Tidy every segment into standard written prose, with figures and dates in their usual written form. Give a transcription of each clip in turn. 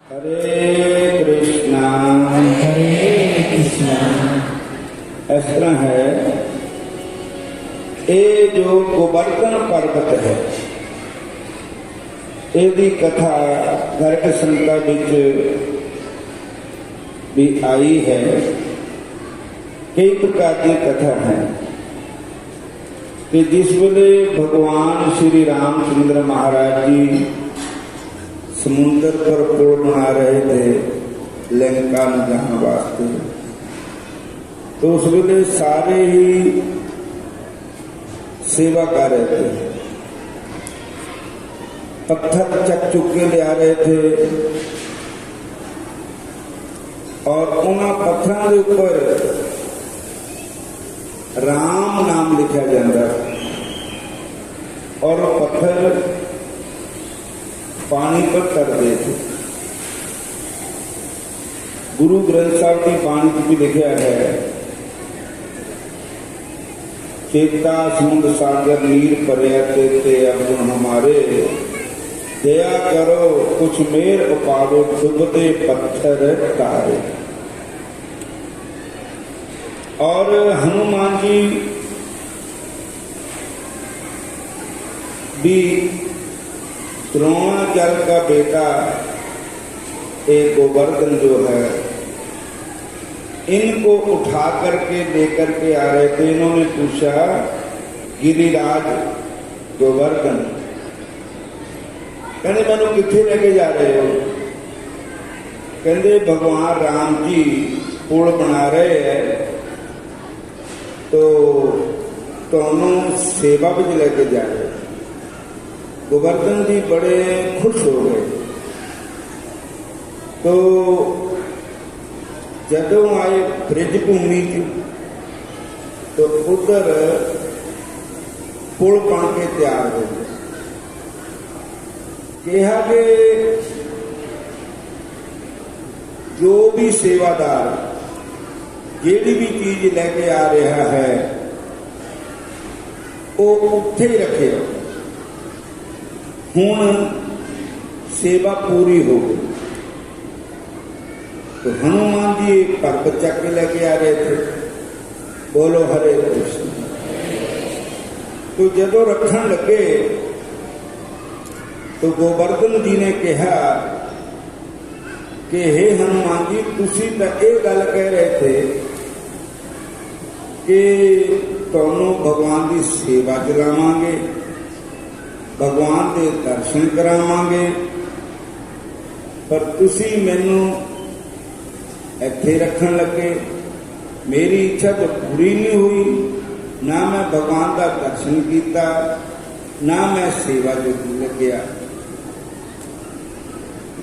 हरे कृष्णा हरे कृष्णा। इस तरह है, ये जो गोवर्धन पर्वत है, इसकी कथा गर्ग संहिता विच भी आई है। कई प्रकार की कथा है कि जिस वेले भगवान श्री रामचंद्र महाराज जी समुद्र पर पुल बना रहे थे लंका में जाने वास्ते, तो उस वेले सारे ही सेवा कर रहे थे, पत्थर चक चुक के ले आ रहे थे और उन्होंने पत्थरों के ऊपर राम नाम लिखा जाता और पत्थर पानी पर तरते थे। गुरु ग्रंथ साहब की बाणी में भी लिखा है, चेता समुद्र सागर नीर परया तेते अर्जुन हमारे, दया करो कुछ मेर उपारो डूबते पत्थर तारे। और हनुमान जी भी द्रोणाचार्य का बेटा एक गोवर्धन जो है, इनको उठा करके लेकर के आ रहे थे। इन्होंने पूछा, गिरिराज गोवर्धन, कहने मैनू किथे लेके जा रहे हो? कहते भगवान राम जी पुल बना रहे हैं, तो तुहानू सेवा में लेके जा रहे। गोवर्धन जी बड़े खुश हो गए। तो जदों आए ब्रिज भूमि तो उधर पुल बन के तैयार हो गए। कहा कि जो भी सेवादार जेड़ी भी चीज लेके आ रहा है वो उत्थे ही रखे। हुण सेवा पूरी हो गई। तो हनुमान जी एक पर्वत चक के लेके आ रहे थे। बोलो हरे कृष्ण। तो जदों रखन लगे तो गोवर्धन जी ने कहा कि हे हनुमान जी, तुसी तो ये गल कह रहे थे कि तुहानू भगवान की सेवा चलावांगे, भगवान के दर्शन करावांगे, पर तुसी मैनू इत्थे रखन लगे। मेरी इच्छा तो पूरी नहीं हुई, ना मैं भगवान का दर्शन किया, ना मैं सेवा जो लग्या।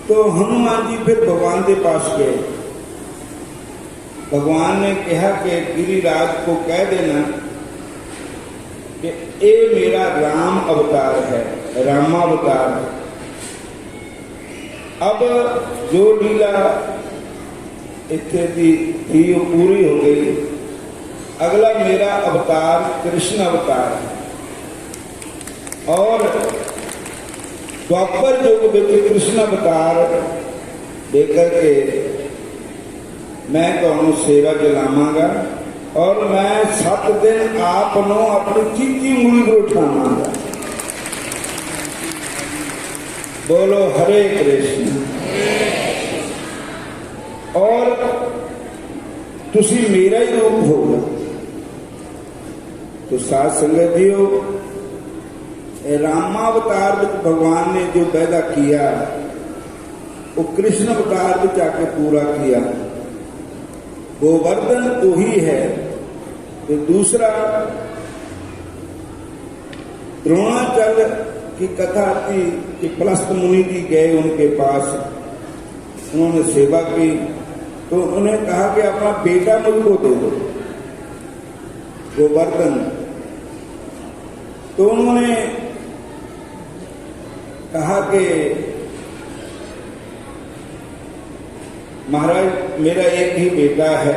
तो हनुमान जी फिर भगवान के पास गए। भगवान ने कहा कि गिरिराज को कह देना कि ये मेरा राम अवतार है, रामावतार है। अब जो लीला इत्थे थी वो पूरी हो गई। अगला मेरा अवतार कृष्ण अवतार है और द्वापर युग में कृष्ण अवतार देकर के मैं तुहानू सेवा चलावांगा और मैं 7 दिन आपनों अपनी चीची उंगली पर उठावांगा। बोलो हरे कृष्ण। और तुसी मेरा ही रूप होगा। तो साथ संगत जीओ, रामावतार में भगवान ने जो पैदा किया वो कृष्ण अवतार में जाके पूरा किया। गोवर्धन तो ही है। तो दूसरा द्रोणाचार्य की कथा आती कि पलस्त मुनि जी गए उनके पास, उन्होंने सेवा की, तो उन्होंने कहा कि अपना बेटा मुझको दे दो, गोवर्धन। तो उन्होंने कहा कि महाराज मेरा एक ही बेटा है।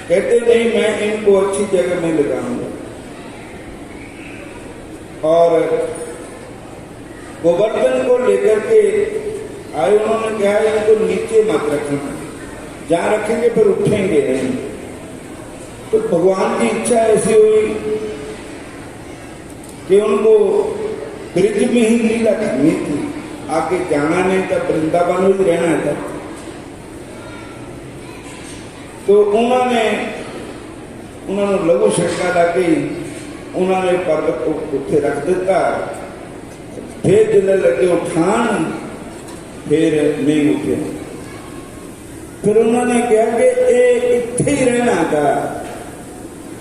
कहते नहीं, मैं इनको अच्छी जगह में लगाऊंगा। और गोवर्धन को लेकर के आए, उन्होंने कहा इनको नीचे मत रखना, जहां रखेंगे फिर उठेंगे नहीं। तो भगवान की इच्छा ऐसी हुई कि उनको ब्रिज में ही लीला करनी थी, आगे जाना नहीं था, वृंदावन में ही रहना था। तो उन्होंने लघु शंका लगी, उन्होंने पर्वत को उत्थे रख दिता। फिर जिले लगे उठान, फिर नहीं उठे। फिर उन्होंने कहा कि ये इत्थे ही रहना था,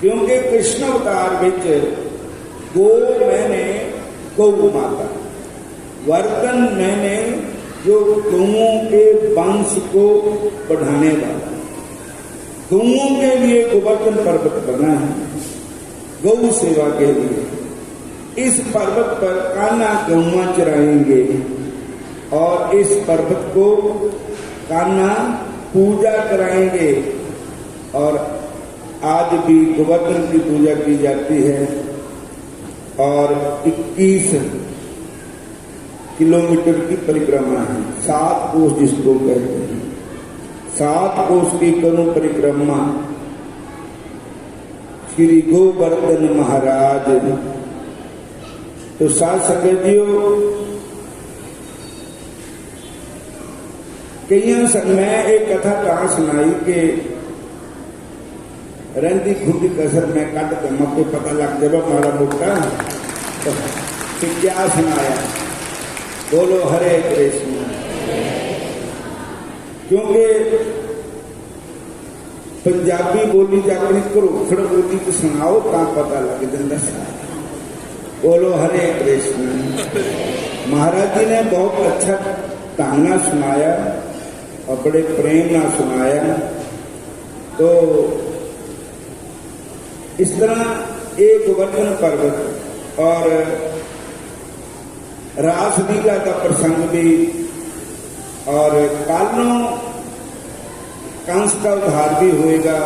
क्योंकि कृष्ण अवतार विच गो मैंने गौ माता, वर्तन मैंने जो गौओं के वंश को बढ़ाने वाला, गौओं के लिए गोवर्धन पर्वत बना है, गौ सेवा के लिए। इस पर्वत पर कान्हा गौवा चराएंगे और इस पर्वत को कान्हा पूजा कराएंगे। और आज भी गोवर्धन की पूजा की जाती है और 21 किलोमीटर की परिक्रमा है, 7 कोस जिसको कहते हैं, 7 कोस की करूं परिक्रमा श्री गोवर्धन महाराज। तो साथ संगत जियो, कई मैं एक कथा कहां सुनाई कि रंदी खुद कसर में कट के मक्के पता लग जाए मारा मोटा, तो क्या सुनाया, बोलो हरे कृष्ण। क्योंकि पंजाबी बोली च अपनी घरोखड़ बोली तो सुनाओ ता पता लग जाता। बोलो हरे कृष्ण। महाराज जी ने बहुत अच्छा ताना सुनाया और बड़े प्रेम ना सुनाया। तो इस तरह एक गोवर्धन पर्वत और रासलीला का प्रसंग भी, और कालों कंस का उद्धार भी होएगा।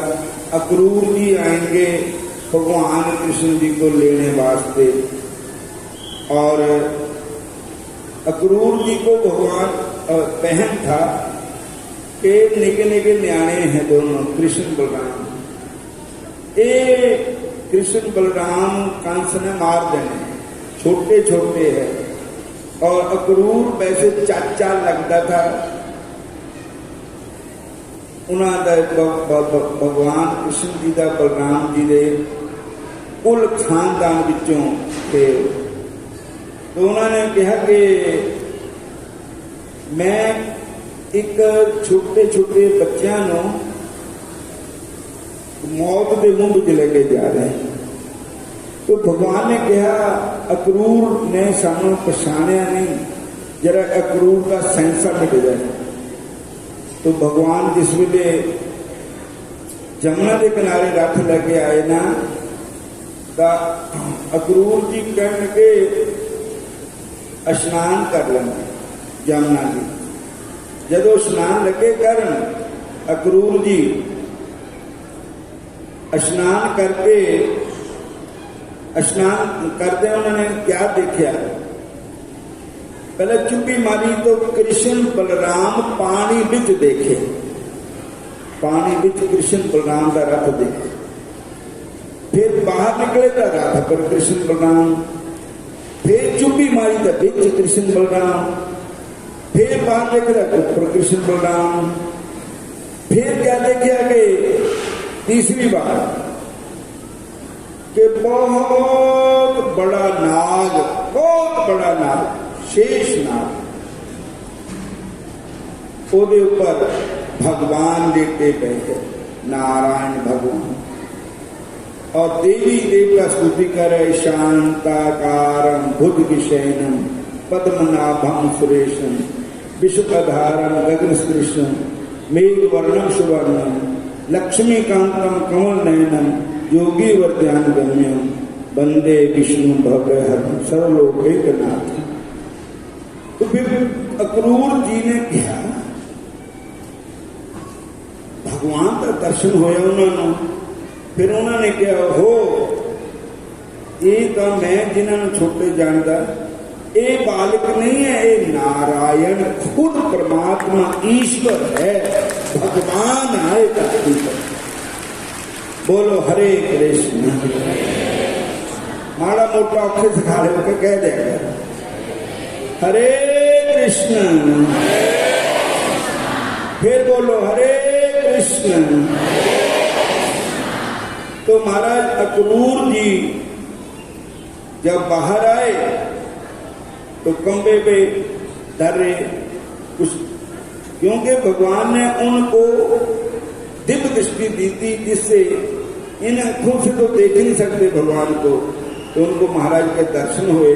अक्रूर जी आएंगे भगवान कृष्ण जी को लेने वास्ते, और अक्रूर जी को भगवान बहन था कि निके निके न्याणे हैं दोनों, कृष्ण बलराम। ये कृष्ण बलराम कंस ने मार देने, छोटे छोटे हैं, और अक्रूर वैसे चाचा लगता था। उन्होंने भगवान कृष्ण जी का बलराम जी के कुल खानदान विचों थे। तो उन्होंने कहा कि मैं एक छोटे छोटे बच्चों को मौत के मुंह में लेके जा रहे हैं। तो भगवान ने कहा, अक्रूर ने सानू पछाणिया नहीं, जरा अक्रूर का सेंसा मिट जाए। तो भगवान जिस वेले जमुना के किनारे रथ लेके आए ना, तो अक्रूर जी कह के स्नान कर लेंगे जमुना जी। जदों स्नान लगे करन, अक्रूर जी स्नान करके स्नान करते उन्होंने क्या देखा, पहले चुप्पी मारी तो कृष्ण बलराम पानी बिच देखे, पानी बिच कृष्ण बलराम का रथ देखे। फिर बाहर निकले तो रथ पर कृष्ण बलराम, फिर चुप्पी मारी तो बिच कृष्ण बलराम, फिर बाहर निकले तो ऊपर कृष्ण बलराम। फिर क्या देखा कि तीसरी बार कि बहुत बड़ा नाग, बहुत बड़ा नाग, शेष नाग, ओदे ऊपर भगवान लेटे बैठे, नारायण भगवान। और देवी देवता स्तुति करे, शांताकारं भुजगशयनं पद्मनाभं सुरेशं विश्वधारं गगनसदृशं मेघवर्णं सुवर्णं लक्ष्मीकांतं कमलनयनं योगी वर्ध्यान गम्यं वंदे विष्णु भवहरं सर्वलोकैकनाथ। तो फिर अक्रूर जी ने कहा, भगवान का दर्शन होया उन्होंने। फिर उन्होंने कहा, हो ये तो मैं जिन्होंने छोटे जानता, ये बालक नहीं है, ये नारायण खुद परमात्मा ईश्वर है, भगवान आए धरती पर। बोलो हरे कृष्ण। माड़ा मोटा औखे सिखा रहे हो कह देगा हरे कृष्ण, फिर बोलो हरे कृष्ण। तो महाराज अक्रूर जी जब बाहर आए तो खंबे पे डर रहे कुछ, क्योंकि भगवान ने उनको दिव्य दृष्टि दी थी जिससे इन आंखों से तो देख नहीं सकते भगवान को, तो उनको महाराज के दर्शन हुए।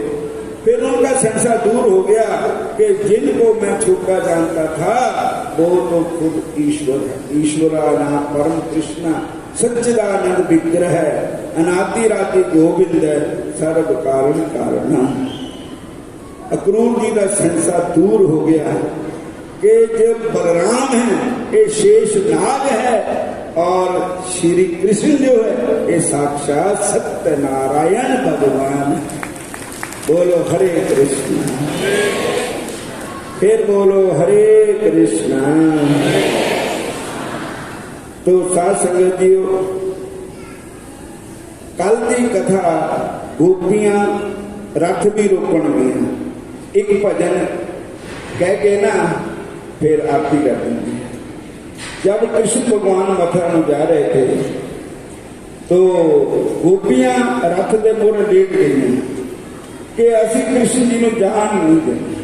फिर उनका संशय दूर हो गया कि जिनको मैं छुपा जानता था वो तो खुद ईश्वर है, ईश्वराना परम कृष्णा सच्चिदानंद विग्रह है, अनादिरादि गोविंद है, सर्व कारण कारणम। अक्रूर जी का संशय दूर हो गया कि जब बलराम है ये शेष नाग है और श्री कृष्ण जो है ये साक्षात सत्य नारायण भगवान है। बोलो हरे कृष्ण, फिर बोलो हरे कृष्ण। तो साथ संगत जीओ, कल की कथा गोपियां रथ भी रोकण गई, एक भजन कह के ना फिर आरती कर देंगे। जब कृष्ण भगवान मथुरा में जा रहे थे तो गोपियां रथ के मोरे लेट गई कि असी कृष्ण जी को जान नहीं देंगे,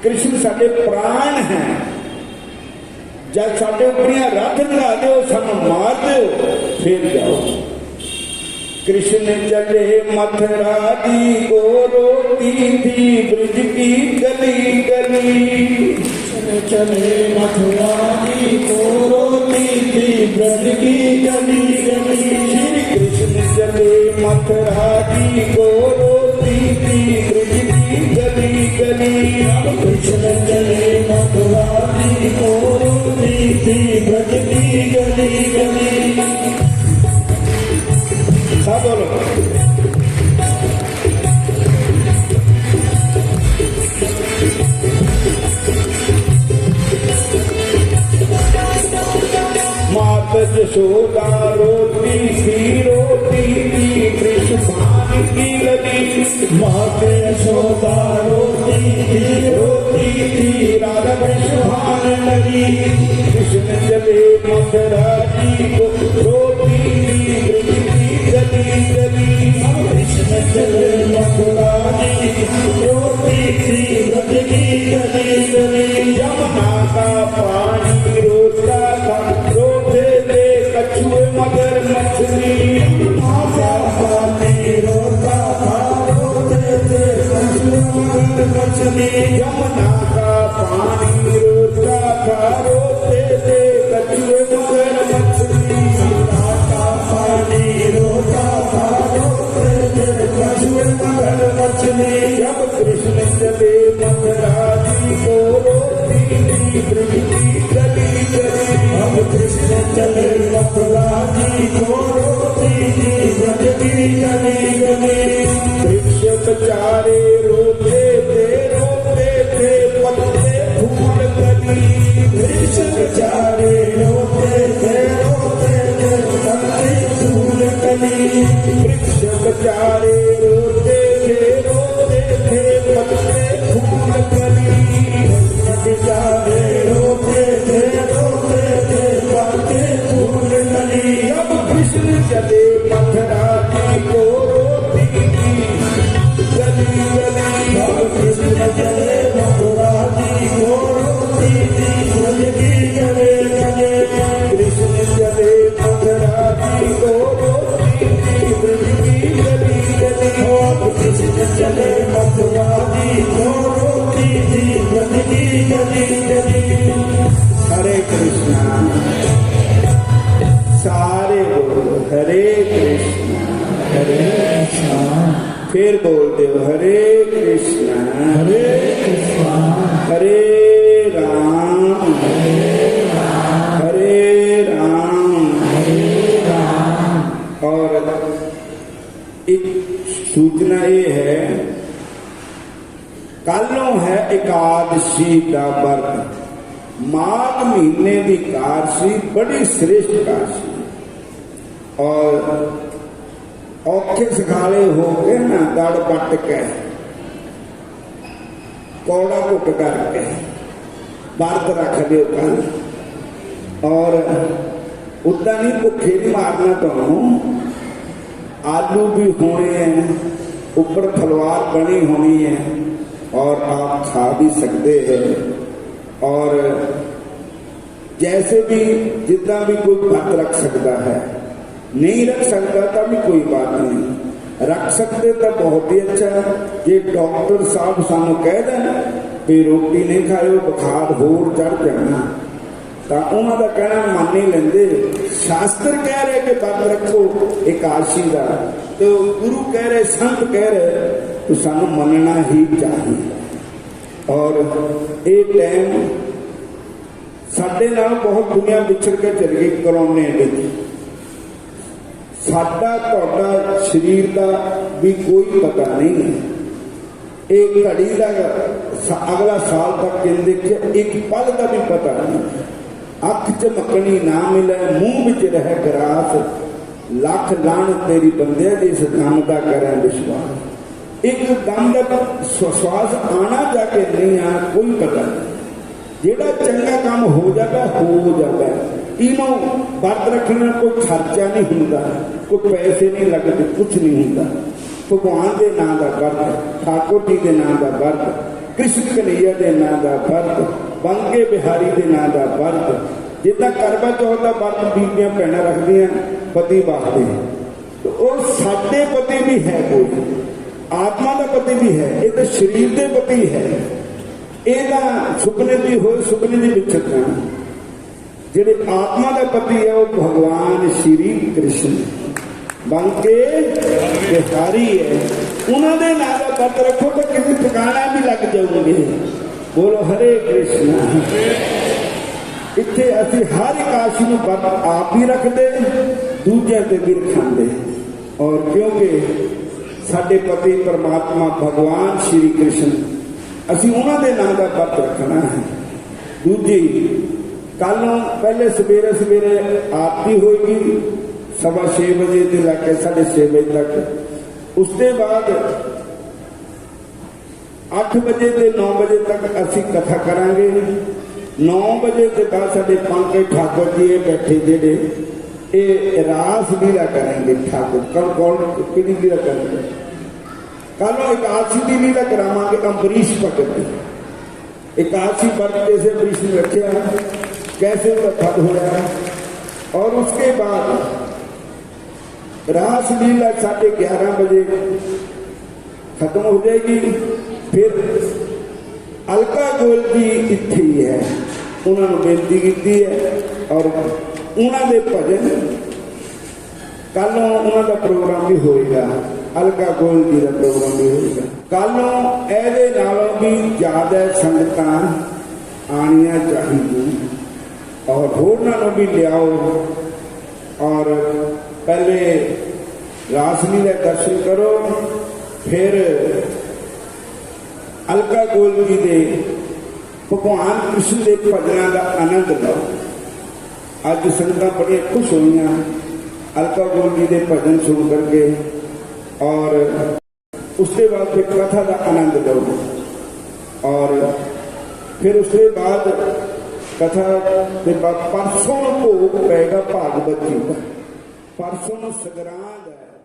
कृष्ण साडे प्राण हैं, जब साडे उपरिया रथ लगा दो सानू मार दो फिर जाओ। कृष्ण चले मथुरा जी को रोती थी ब्रज की गली गली। चले मथुरा जी को रोती थी ब्रज की गली गली। श्री कृष्ण चले मथुरा जी को रोती थी ब्रज की गली गली। कृष्ण चले मथुरा जी को रोती थी ब्रज की गली गली। सब बोलो मात यशोदा रोती थी कृष्ण भान की लगी। मात यशोदा रोती थी राधा कृष्ण भान लगी। कृष्ण चले मथुरा जी को रोती थी ब्रज की गली गली। कृष्ण चले मथुरा जी रोती थी ब्रज की गली गली। यमुना का पानी रोता था, रोते थे कछुए मगर मछली। माता पानी रोता था, रोते थे कछुए मगर मछली। यमुना का पानी रोता था, रोते थे कछुए मगर मछली। यमुना का पानी रोता था, रोते थे कछुए मगर मछली। जब कृष्ण चले मथुरा जी को रोती थी ब्रज की गली गली। अब कृष्ण चले मथुरा जी को रोती थी ब्रज की गली गली। वृक्ष बेचारे रोते थे पत्ते फूल कली। वृक्ष बेचारे रोते थे पत्ते फूल कली। वृक्ष बेचारे रोते थे पत्ते फूल कली। बेचारे रोते थे पत्ते फूल कली। जब कृष्ण चले मथुरा जी को रोती थी गली गली। अब कृष्ण चले मथुरा जी को रोती थी ब्रज की गली गली। कृष्ण चले मथुरा जी को रोती थी ब्रज की गली गली। अब कृष्ण चले मथुरा जी को रोती थी ब्रज की गली गली। हरे कृष्णा, सारे बोलो हरे कृष्णा हरे कृष्णा। फिर बोल दो हरे कृष्णा हरे कृष्णा हरे राम हरे राम। और एक सूचना ये है ਕੱਲੋਂ ਹੈ ਇਕਾਦਸ਼ੀ ਦਾ ਵਰਤ, ਮਾਘ ਮਹੀਨੇ ਦੀ ਕਾਰ ਸੀ, ਬੜੀ ਸ੍ਰੇਸ਼ਟ ਕਾਰ ਸੀ। ਔਰ ਔਖੇ ਸਖਾਲੇ ਹੋ ਕੇ ਨਾ ਦੜ ਪੱਟ ਕੇ ਕੌੜਾ ਘੁੱਟ ਕਰਕੇ ਵਰਤ ਰੱਖ ਦਿਓ ਕੱਲ। ਔਰ उतना नहीं भुखे नहीं मारना, ਤੁਹਾਨੂੰ आलू भी होने हैं, ऊपर फलवार बनी होनी है और आप खा भी सकते हैं। और जैसे भी जितना भी कोई व्रत रख सकता है, नहीं रख सकता तो भी कोई बात नहीं, रख सकते तो बहुत ही अच्छा। जे डॉक्टर साहब सानू कह दें भी रोटी नहीं खाओ बुखार होर चढ़ जाना, ਤਾਂ ਉਹਨਾਂ ਦਾ ਕਹਿਣਾ ਮੰਨ ਨਹੀਂ ਲੈਂਦੇ। ਸ਼ਾਸਤਰ ਕਹਿ ਰਹੇ ਕਿ ਵਰਤ ਰੱਖੋ ਇਕਾਦਸ਼ੀ ਦਾ, ਤੇ ਗੁਰੂ ਕਹਿ ਰਹੇ, ਸੰਤ ਕਹਿ ਰਹੇ, ਤਾਂ ਸਾਨੂੰ ਮੰਨਣਾ ਹੀ ਚਾਹੀਦਾ। ਔਰ ਇਹ ਟਾਈਮ ਸਾਡੇ ਨਾਲ ਬਹੁਤ ਦੁਨੀਆ ਵਿਛੜ ਕੇ ਚਲ ਗਈ ਕਰੋਨੇ ਵਿੱਚ। ਸਾਡਾ ਤੁਹਾਡਾ ਸਰੀਰ ਦਾ ਵੀ ਕੋਈ ਪਤਾ ਨਹੀਂ ਹੈ। ਇਹ ਘੜੀ ਦਾ ਅਗਲਾ ਸਾਲ ਤੱਕ ਕਹਿੰਦੇ ਕਿ ਇੱਕ ਪਲ ਦਾ ਵੀ ਪਤਾ ਨਹੀਂ। ਅੱਖ ਝਮਕਣੀ ਨਾ ਮਿਲੇ, ਮੂੰਹ ਵਿੱਚ ਰਹਿ ਗਰਾਸ, ਲੱਖ ਲਾਣ ਤੇਰੀ ਬੰਦੇ ਜਿਸ ਦਮ ਦਾ ਕਰੇ ਵਿਸ਼ਵਾਸ। ਇੱਕ ਦਮ ਦਾ ਸਵਾਸ ਆਣਾ ਜਾ ਕੇ ਨਹੀਂ ਆ, ਕੋਈ ਪਤਾ ਨਹੀਂ। ਜਿਹੜਾ ਚੰਗਾ ਕੰਮ ਹੋ ਜਾਵੇ ਹੋ ਜਾਵੇ। ਇਹਨੂੰ ਵਰਤ ਰੱਖਣਾ ਕੋਈ ਖਰਚਾ ਨਹੀਂ ਹੁੰਦਾ, ਕੋਈ ਪੈਸੇ ਨਹੀਂ ਲੱਗਦੇ, ਕੁਛ ਨਹੀਂ ਹੁੰਦਾ। ਭਗਵਾਨ ਦੇ ਨਾਂ ਦਾ ਵਰਤ, ਠਾਕੁਰ ਜੀ ਦੇ ਨਾਂ ਦਾ ਵਰਤ, ਕ੍ਰਿਸ਼ਨ ਕਨਈਆ ਦੇ ਨਾਂ ਦਾ ਵਰਤ, ਬੰਗੇ ਬਿਹਾਰੀ ਦੇ ਨਾਂ ਦਾ ਵਰਤ। ਜਿੱਦਾਂ ਕਰਵਾ ਚੌਥ ਦਾ ਵਰਤ ਬੀਬੀਆਂ ਭੈਣਾਂ ਰੱਖਦੀਆਂ ਪਤੀ ਵਾਸਤੇ, ਉਹ ਸਾਡੇ ਪਤੀ ਵੀ ਹੈ, ਕੋਈ ਆਤਮਾ ਦਾ ਪਤੀ ਵੀ ਹੈ, ਇਹ ਤਾਂ ਸਰੀਰ ਦੇ ਪਤੀ ਹੈ। ਇਹ ਤਾਂ ਸੁਪਨੇ ਦੀ ਹੋਏ ਸੁਪਨੇ ਦੀ ਵਿਚਰਨਾ। ਜਿਹੜੇ ਆਤਮਾ ਦਾ ਪਤੀ ਹੈ ਉਹ ਭਗਵਾਨ ਸ਼੍ਰੀ ਕ੍ਰਿਸ਼ਨ ਬੰਕੇ ਬਿਹਾਰੀ ਹੈ। ਉਹਨਾਂ ਦੇ ਨਾਂ ਦਾ ਵਰਤ ਰੱਖੋ ਤਾਂ ਕਿਸੇ ਠਿਕਾਣਾ ਵੀ ਲੱਗ ਜਾਊਗੇ। ਬੋਲੋ ਹਰੇ ਕ੍ਰਿਸ਼ਨ। ਇੱਥੇ ਅਸੀਂ ਹਰ ਇਕਾਦਸ਼ੀ ਨੂੰ ਵਰਤ ਆਪ ਹੀ ਰੱਖਦੇ, ਦੂਜਿਆਂ ਤੇ ਵੀ ਰਖਾਉਂਦੇ। ਔਰ ਕਿਉਂਕਿ ਸਾਡੇ ਪਤੀ ਪਰਮਾਤਮਾ ਭਗਵਾਨ ਸ਼੍ਰੀ ਕ੍ਰਿਸ਼ਨ, ਅਸੀਂ ਉਹਨਾਂ ਦੇ ਨਾਂ ਦਾ ਵਰਤ ਰੱਖਣਾ ਹੈ। ਦੂਜੀ ਕੱਲ ਨੂੰ ਪਹਿਲੇ ਸਵੇਰੇ ਆਰਤੀ ਹੋਏਗੀ 6:15 ਵਜੇ ਤੋਂ ਲੈ ਕੇ 6:30 ਵਜੇ ਤੱਕ। ਉਸ ਤੋਂ ਬਾਅਦ 8 ਵਜੇ ਤੇ 9 ਵਜੇ ਤੱਕ ਅਸੀਂ ਕਥਾ ਕਰਾਂਗੇ। 9 ਵਜੇ ਦੇ ਬਾਅਦ ਸਾਡੇ ਪੰਕੇ ਠਾਕੁਰ ਜੀ ਇਹ ਬੈਠੇ ਜਿਹੜੇ ਇਹ ਰਾਸ ਲੀਲਾ ਕਰਾਂਗੇ। ਠਾਕੁਰ ਕੌਣ ਕਿਹੜੀ ਲੀਲਾ ਕਰਾਂਗੇ? ਕੱਲ ਨੂੰ ਇਕਾਦਸ਼ੀ ਦੀ ਲੀਲਾ ਕਰਾਵਾਂਗੇ ਅੰਬਰੀਸ਼ ਭਗਤ ਦੀ। इकादशी व्रत कैसे वृक्ष में रखे, कैसे उसका फल होया। और उसके बाद रासलीला 11:30 बजे खत्म हो जाएगी। फिर अलका गोयल जी इत्थे ही है, उन्होंने बेनती की है और उन्होंने भजन कल उन्होंने प्रोग्राम भी होएगा। अलका गोयल जी का प्रोग्राम भी होएगा कल। ਇਹਦੇ नालों भी ज्यादा संगत आनिया चाहिए और होरनां भी लियाओ। और पहले रासलीला दर्शन करो, फिर अलका गोयल जी के भगवान कृष्ण के भजनों का आनंद लो। अज संगतां बड़ी खुश हुई अलका गोयल जी के भजन सुन करके। और उसके बाद फिर कथा का आनंद लो। और फिर उसके बाद कथा के बाद परसों भोग पेगा भागवत जी का। परसों संगरांद है।